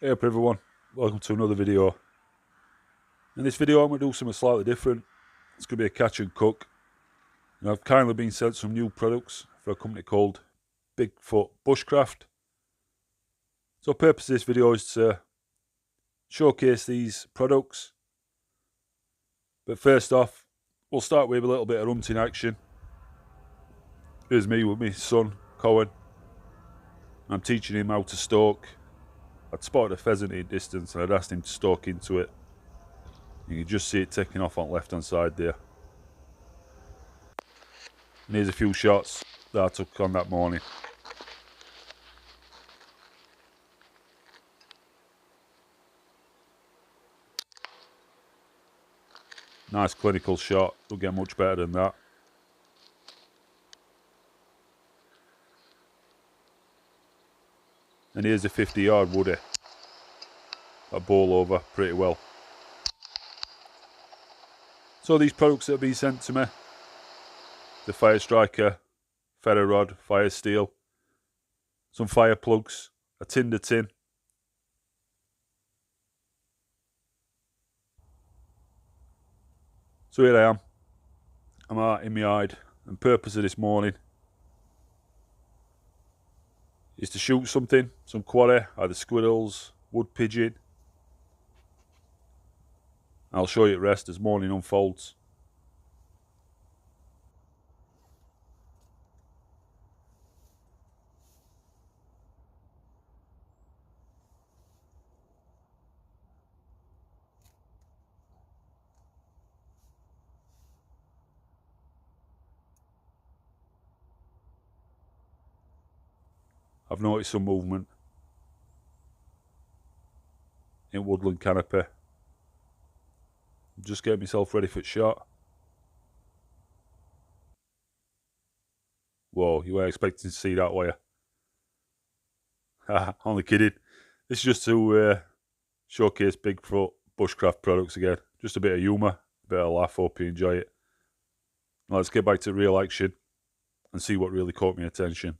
Hey up everyone, welcome to another video. In this video I'm going to do something slightly different. It's going to be a catch and cook. And I've kindly been sent some new products for a company called Bigfoot Bushcraft. So the purpose of this video is to showcase these products. But first off, we'll start with a little bit of hunting action. Here's me with my son, Cohen. I'm teaching him how to stalk. I'd spotted a pheasant in distance and I'd asked him to stalk into it. You can just see it taking off on the left hand side there. And here's a few shots that I took on that morning. Nice clinical shot, don't get much better than that. And here's a 50-yard woody. That bowl over pretty well. So these products that have been sent to me, the fire striker, ferro rod, fire steel, some fire plugs, a tinder tin, so here I am. I'm out in my hide, and purpose of this morning is to shoot something, some quarry, either squirrels, wood pigeon. I'll show you the rest as morning unfolds. I've noticed some movement in woodland canopy. I'm just getting myself ready for the shot. Whoa, you weren't expecting to see that, were you? Only kidding. This is just to showcase Bigfoot Bushcraft products again. Just a bit of humour, a bit of laugh, hope you enjoy it. Now let's get back to real action and see what really caught my attention.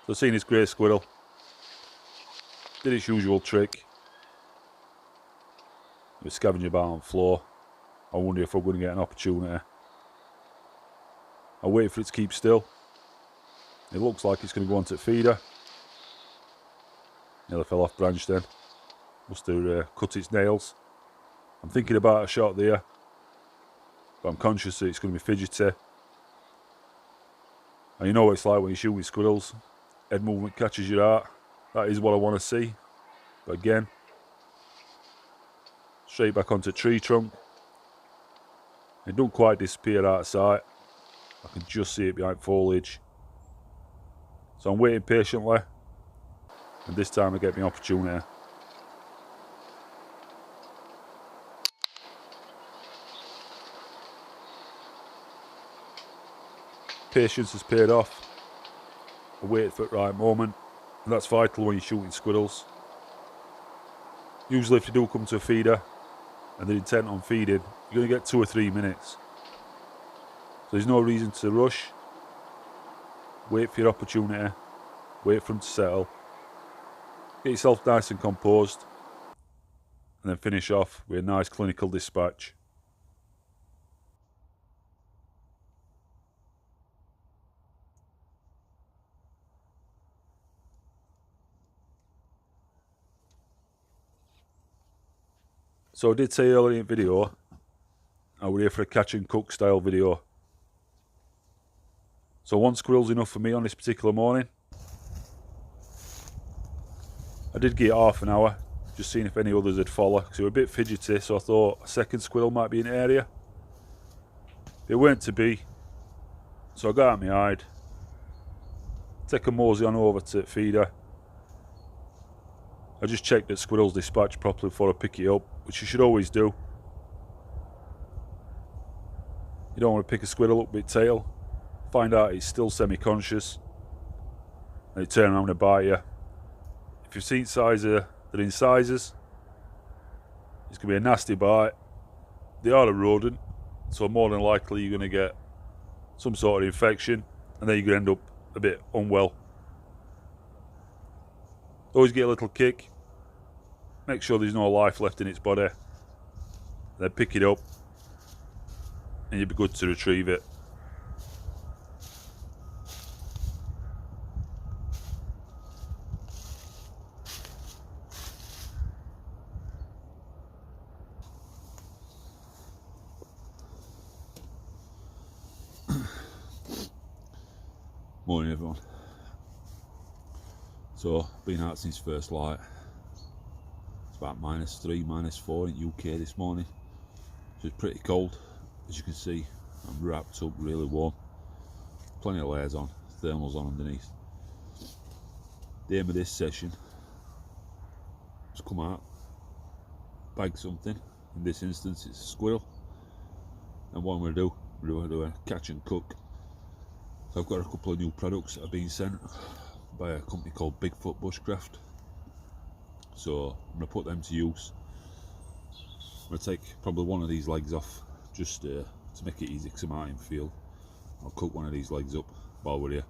So I've seen this grey squirrel. Did its usual trick. It was scavenging about on the floor. I wonder if I'm going to get an opportunity. I wait for it to keep still. It looks like it's going to go onto the feeder. Nearly fell off branch then. Must have cut its nails. I'm thinking about a shot there, but I'm conscious that it's going to be fidgety. And you know what it's like when you're shooting squirrels. Head movement catches your eye. That is what I want to see. But again, straight back onto the tree trunk. It don't quite disappear out of sight. I can just see it behind foliage. So I'm waiting patiently. And this time I get my opportunity. Patience has paid off. I waited for the right moment. And that's vital when you're shooting squirrels. Usually if you do come to a feeder and they're intent on feeding, you're going to get 2 or 3 minutes. So there's no reason to rush. Wait for your opportunity. Wait for them to settle. Get yourself nice and composed. And then finish off with a nice clinical dispatch. So I did say earlier in the video, I was here for a catch and cook style video. So 1 squirrel's enough for me on this particular morning. I did get half an hour, just seeing if any others would follow, because they were a bit fidgety, so I thought a 2nd squirrel might be in the area. They weren't to be, so I got out my hide, take a mosey on over to the feeder. I just checked that squirrel's dispatched properly before I pick it up, which you should always do. You don't want to pick a squirrel up with its tail, find out it's still semi-conscious, and it turn around and bite you. If you've seen they're incisors, it's going to be a nasty bite. They are a rodent, so more than likely you're going to get some sort of infection, and then you're going to end up a bit unwell. Always get a little kick. Make sure there's no life left in its body. Then pick it up and you'll be good to retrieve it. Morning everyone. So, been out since first light. It's about -3, -4 in UK this morning. So it's pretty cold. As you can see, I'm wrapped up, really warm. Plenty of layers on, thermals on underneath. The aim of this session is come out, bag something. In this instance it's a squirrel. And what I'm going to do a catch and cook. So I've got a couple of new products that have been sent by a company called Bigfoot Bushcraft. So I'm going to put them to use. I'm going to take probably one of these legs off just to make it easy because I'm out in field. I'll cook one of these legs up while we're here.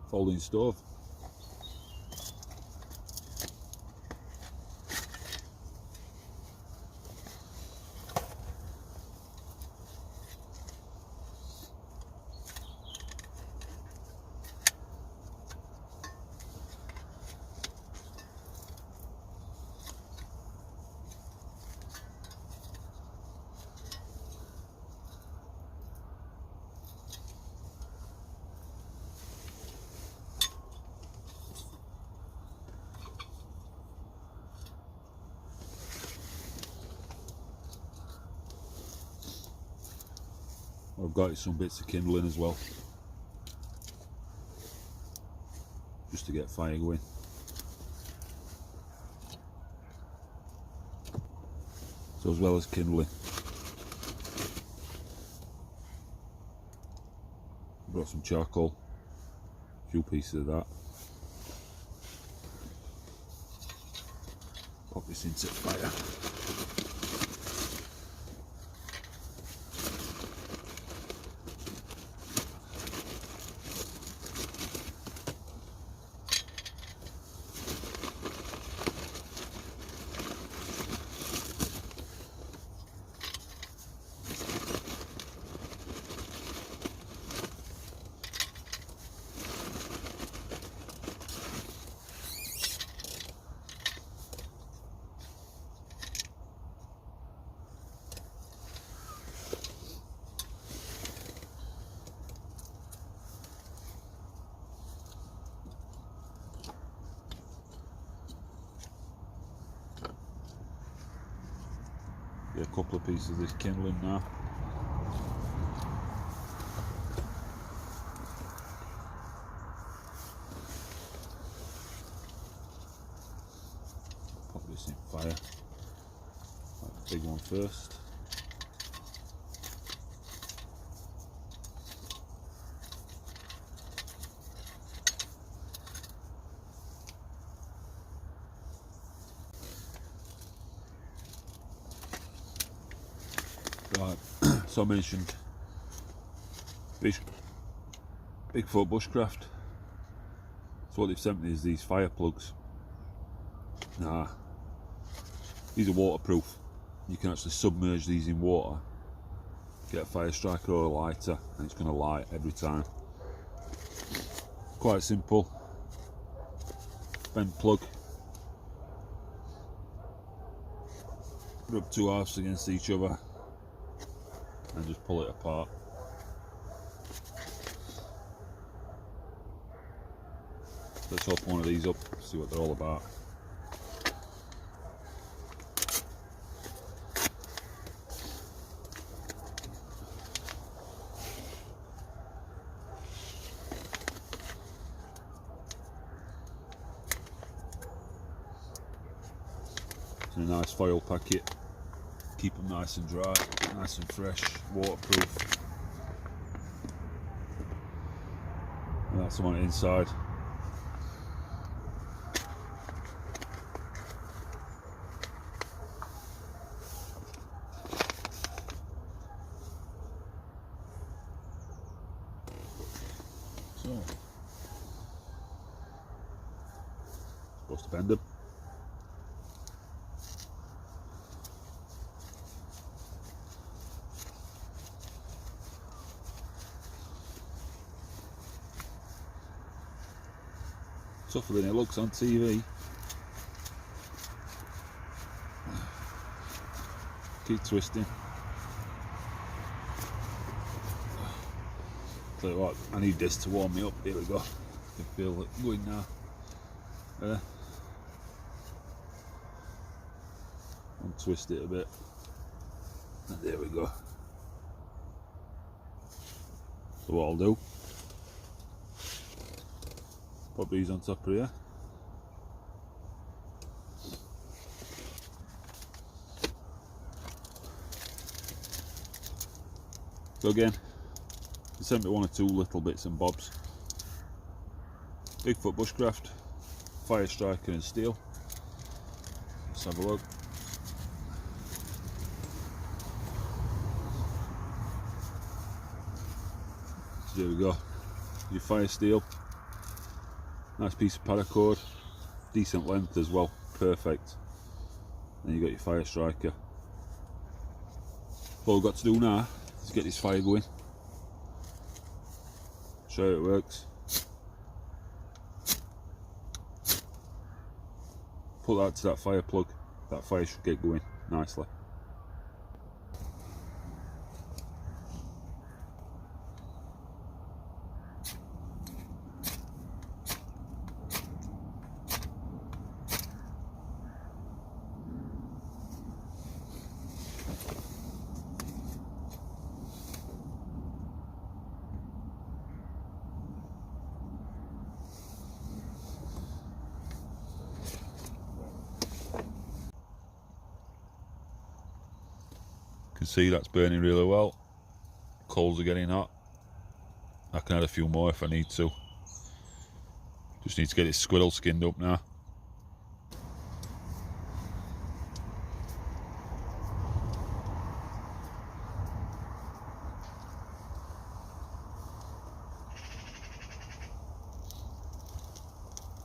Folding stove. I've got some bits of kindling as well, just to get fire going. So as well as kindling, I've got some charcoal, a few pieces of that. Pop this into fire. Get a couple of pieces of this kindling now. Pop this in fire. Like the big one first. Right, so I mentioned Bigfoot Bushcraft. So what they've sent me is these fire plugs. Now, these are waterproof. You can actually submerge these in water, get a fire striker or a lighter, and it's going to light every time. Quite simple. Bent plug. Rub two halves against each other and just pull it apart. Let's open one of these up, see what they're all about. It's in a nice foil packet. Keep them nice and dry, nice and fresh, waterproof. And that's the one inside. bend them. Tougher than it looks on TV. Keep twisting. Tell you what, I need this to warm me up. Here we go. I can feel it going now. Untwist it a bit. And there we go. So what I'll do, put these on top of here. So again, they sent me one or two little bits and bobs. Bigfoot Bushcraft, fire striker and steel. Let's have a look. So there we go. Your fire steel. Nice piece of paracord. Decent length as well. Perfect. Then you got your fire striker. All we've got to do now is get this fire going. Show you it works. Put that to that fire plug. That fire should get going nicely. You can see that's burning really well. Coals are getting hot. I can add a few more if I need to. Just need to get this squirrel skinned up now.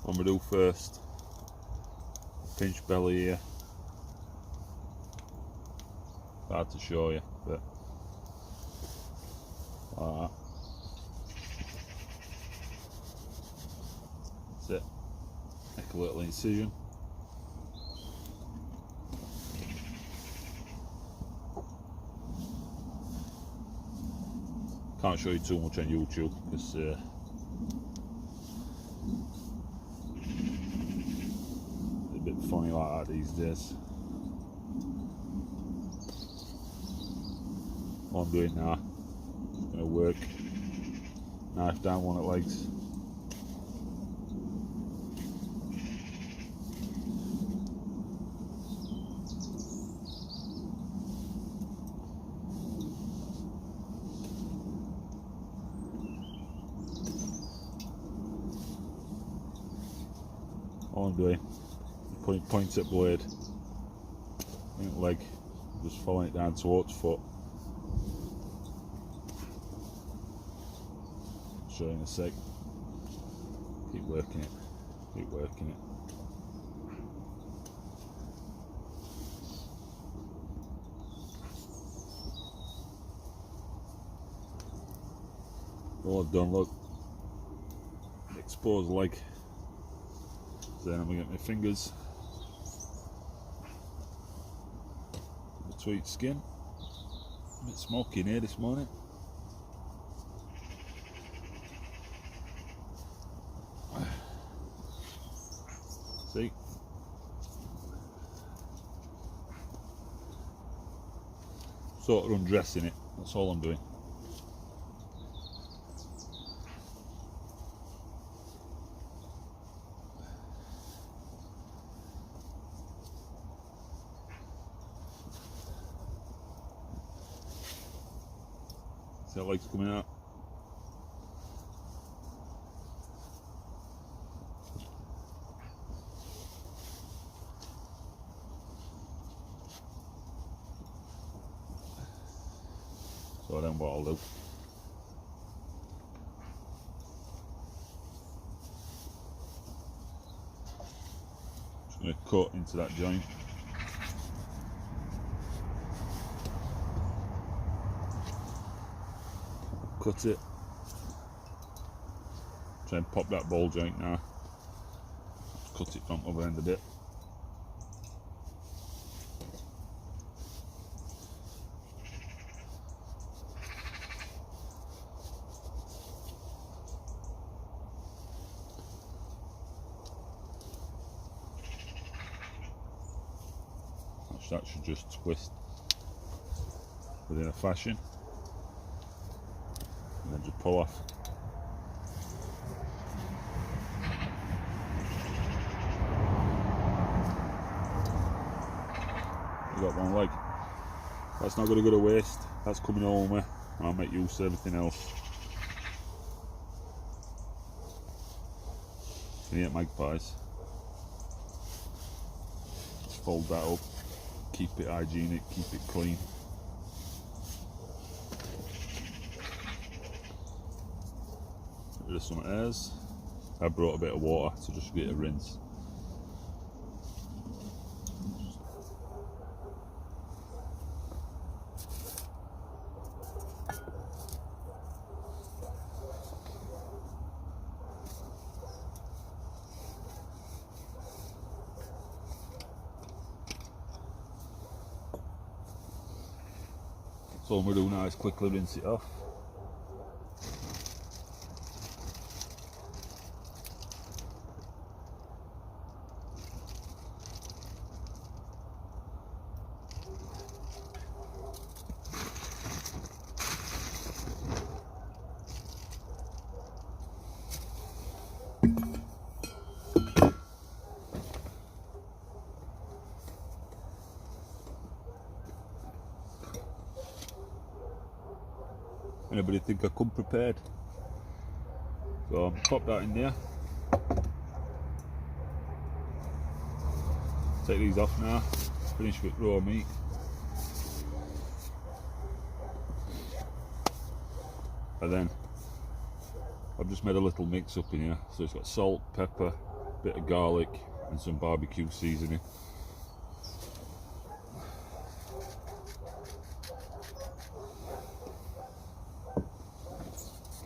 What I'm going to do first, pinch belly here. Hard to show you, but like that. That's it. Make a little incision. Can't show you too much on YouTube because it's a bit funny like that these days. What I'm doing now, I'm going to work, knife down one of the legs. All I'm doing, putting point at blade, leg, just following it down towards foot. Show you in a sec. Keep working it. Keep working it. All I've done, look, exposed leg. Then I'm going to get my fingers between skin. A bit smoky in here this morning. See? Sort of undressing it, that's all I'm doing. See how legs coming out? So then what I'll do, going to cut into that joint. Cut it. Try and pop that ball joint now. Cut it from the other end a bit. That should just twist within a fashion and then just pull off. You got one leg. That's not going to go to waste. That's coming home and I'll make use of everything else. You eat magpies. Just fold that up. Keep it hygienic, keep it clean. Get rid of some hairs. I brought a bit of water to just get a rinse. So I'm going to do now is quickly rinse it off. Anybody think I come prepared? So pop that in there. Take these off now. Finish with raw meat. And then I've just made a little mix up in here. So it's got salt, pepper, bit of garlic and some barbecue seasoning.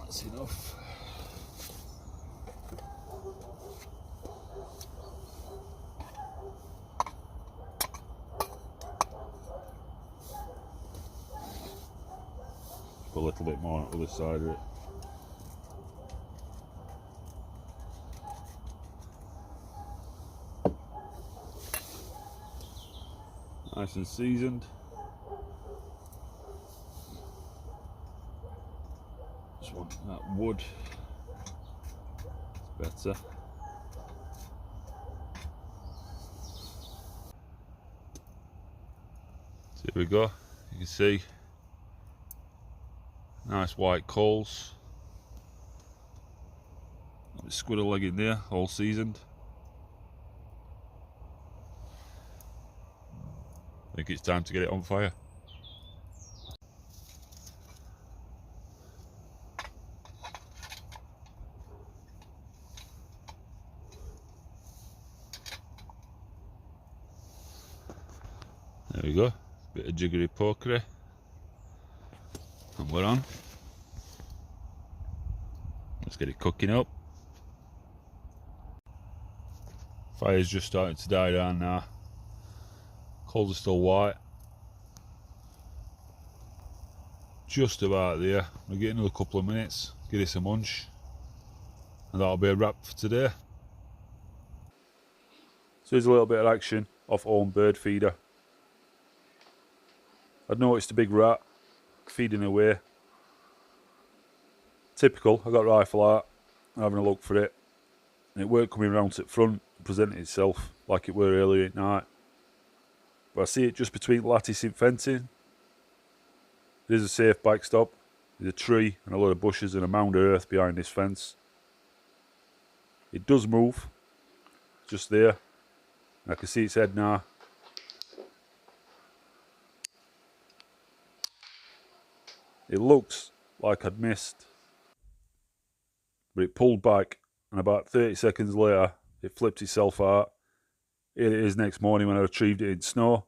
That's enough. Put a little bit more on the other side of it. Nice and seasoned. Just want that wood. It's better. So here we go. You can see nice white coals. Got the squirrel leg in there, all seasoned. I think it's time to get it on fire. There we go, bit of jiggery pokery, and we're on. Let's get it cooking up. Fire's just starting to die down now. Coals are still white. Just about there. We'll get another couple of minutes, get it some munch, and that'll be a wrap for today. So here's a little bit of action off home bird feeder. I'd noticed a big rat feeding away. Typical, I got rifle out, having a look for it, and it weren't coming round to the front, presenting itself like it were earlier at night. But I see it just between lattice and fencing. There's a safe backstop. There's a tree and a lot of bushes and a mound of earth behind this fence. It does move, just there. And I can see its head now. It looks like I'd missed, but it pulled back, and about 30 seconds later, it flipped itself out Here it is next morning when I retrieved it in snow.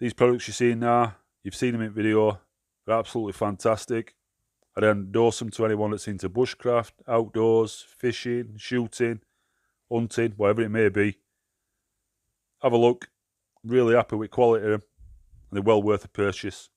These products you're seeing now, you've seen them in video, they're absolutely fantastic. I'd endorse them to anyone that's into bushcraft, outdoors, fishing, shooting, hunting, whatever it may be. Have a look. Really happy with quality of them, and they're well worth a purchase.